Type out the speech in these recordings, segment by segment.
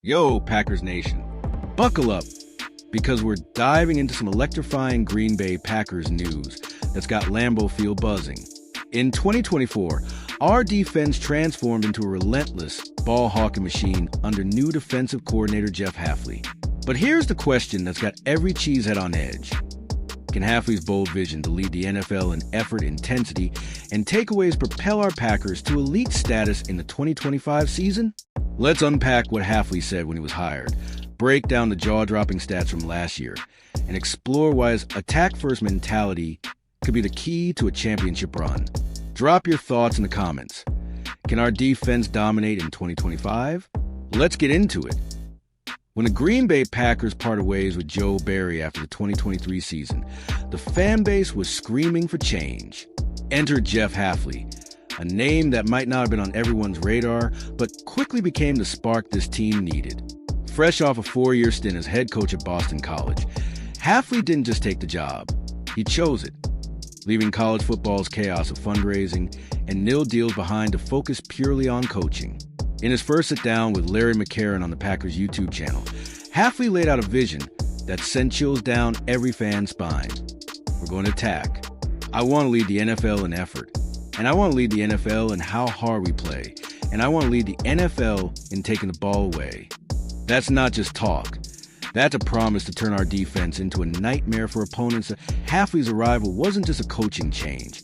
Yo, Packers Nation, buckle up, because we're diving into some electrifying Green Bay Packers news that's got Lambeau Field buzzing. In 2024, our defense transformed into a relentless ball-hawking machine under new defensive coordinator Jeff Halfley. But here's the question that's got every cheesehead on edge. Can Halfley's bold vision to lead the NFL in effort, intensity, and takeaways propel our Packers to elite status in the 2025 season? Let's unpack what Halfley said when he was hired, break down the jaw-dropping stats from last year, and explore why his attack-first mentality could be the key to a championship run. Drop your thoughts in the comments. Can our defense dominate in 2025? Let's get into it. When the Green Bay Packers parted ways with Joe Barry after the 2023 season, the fan base was screaming for change. Enter Jeff Halfley, a name that might not have been on everyone's radar, but quickly became the spark this team needed. Fresh off a 4-year stint as head coach at Boston College, Halfley didn't just take the job, he chose it, leaving college football's chaos of fundraising and nil deals behind to focus purely on coaching. In his first sit-down with Larry McCarron on the Packers YouTube channel, Halfley laid out a vision that sent chills down every fan's spine. We're going to attack. I want to lead the NFL in effort. And I want to lead the NFL in how hard we play. And I want to lead the NFL in taking the ball away. That's not just talk. That's a promise to turn our defense into a nightmare for opponents. Halfley's arrival wasn't just a coaching change.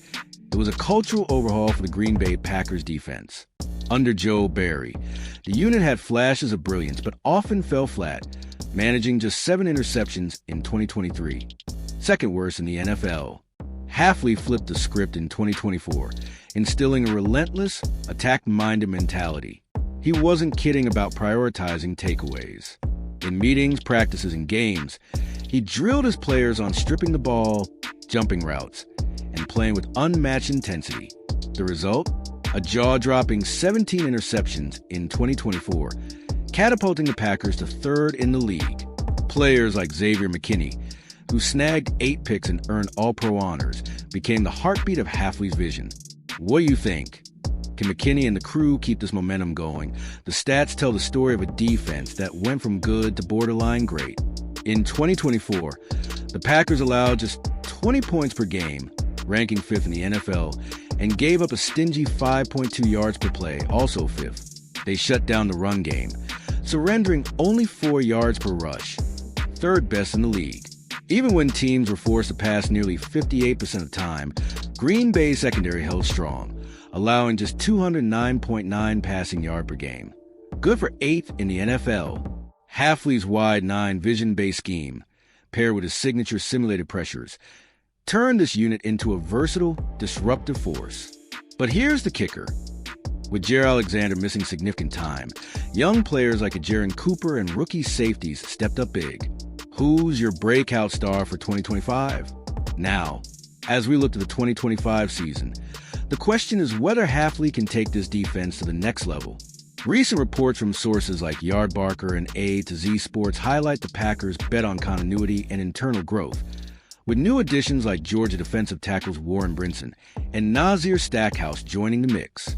It was a cultural overhaul for the Green Bay Packers defense. Under Joe Barry, the unit had flashes of brilliance, but often fell flat, managing just 7 interceptions in 2023, second worst in the NFL. Halfley flipped the script in 2024, instilling a relentless, attack-minded mentality. He wasn't kidding about prioritizing takeaways. In meetings, practices, and games, he drilled his players on stripping the ball, jumping routes, and playing with unmatched intensity. The result? A jaw-dropping 17 interceptions in 2024, catapulting the Packers to 3rd in the league. Players like Xavier McKinney, who snagged 8 picks and earned All-Pro honors, became the heartbeat of Halfley's vision. What do you think? Can McKinney and the crew keep this momentum going? The stats tell the story of a defense that went from good to borderline great. In 2024, the Packers allowed just 20 points per game, ranking 5th in the NFL, and gave up a stingy 5.2 yards per play, also 5th. They shut down the run game, surrendering only 4 yards per rush, 3rd best in the league. Even when teams were forced to pass nearly 58% of the time, Green Bay's secondary held strong, allowing just 209.9 passing yard per game. Good for 8th in the NFL. Halfley's wide 9 vision-based scheme, paired with his signature simulated pressures, turned this unit into a versatile, disruptive force. But here's the kicker. With Jaire Alexander missing significant time, young players like Edgerrin Cooper and rookie safeties stepped up big. Who's your breakout star for 2025? Now, as we look to the 2025 season, the question is whether Halfley can take this defense to the next level. Recent reports from sources like Yardbarker and A to Z Sports highlight the Packers' bet on continuity and internal growth, with new additions like Georgia defensive tackles Warren Brinson and Nazir Stackhouse joining the mix.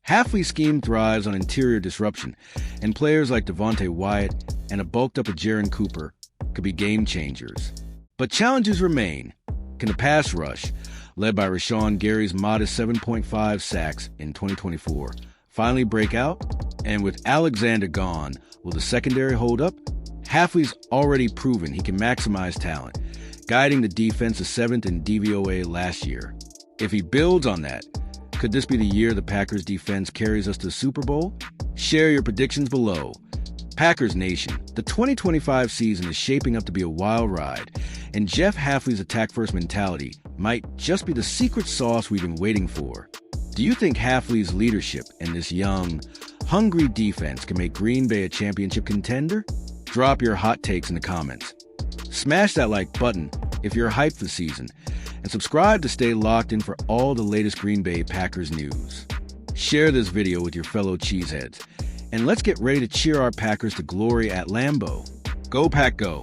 Halfley's scheme thrives on interior disruption, and players like Devontae Wyatt and a bulked-up Edgerrin Cooper could be game changers. But challenges remain. Can the pass rush, led by Rashawn Gary's modest 7.5 sacks in 2024, finally break out? And with Alexander gone, will the secondary hold up? Halfley's already proven he can maximize talent, guiding the defense to 7th in DVOA last year. If he builds on that, could this be the year the Packers defense carries us to the Super Bowl? Share your predictions below. Packers Nation, the 2025 season is shaping up to be a wild ride, and Jeff Halfley's attack-first mentality might just be the secret sauce we've been waiting for. Do you think Halfley's leadership and this young, hungry defense can make Green Bay a championship contender? Drop your hot takes in the comments. Smash that like button if you're hyped for the season, and subscribe to stay locked in for all the latest Green Bay Packers news. Share this video with your fellow cheeseheads, and let's get ready to cheer our Packers to glory at Lambeau. Go Pack Go!